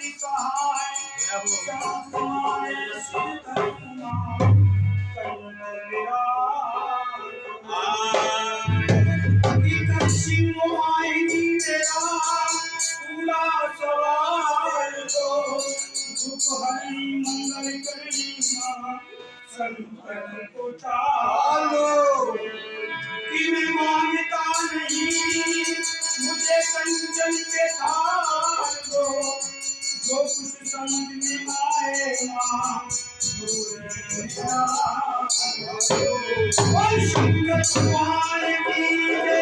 कोई सहाय तुम्हारे सिर धरूंगा सिंहवाहिनी तेरा पूरा सवार को हरि मंगल करनी माँ संकट को टालो कि मैं मांगता नहीं मुझे कंचन के थाल दो जो कुछ समझ में आए माँ शंकर तुम्हारे कीजे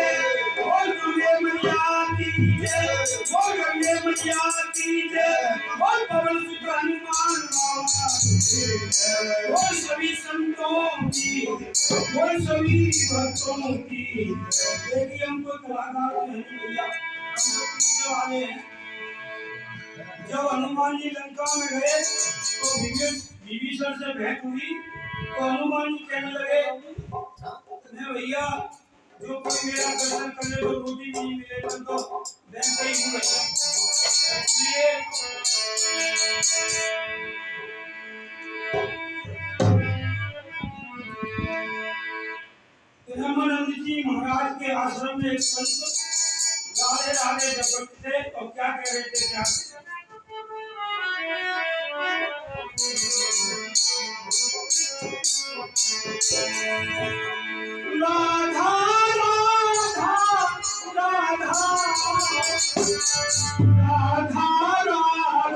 बोल दुर्गे मैया कीजे बोल गंगे मैया कीजे बोल पवन सुत हनुमान बोल सभी संतों की बोल सभी भक्तों की देखिए हमको कलाकार नहीं भैया हमको पीछे वाले हैं जब हनुमान जी लंका में गए तो विभीषण से भेंट हुई तो हनुमान जी कहने लगे मैं भैया जो कोई मेरा दर्शन करे तो रोटी नहीं मिलेगा तो वैसे ही हूँ भैया इसलिए रामानंद जी महाराज के आश्रम में एक संत राधे राधे जपते थे तो क्या कह रहे थे क्या राधा राधा राधा राधा राधा राधा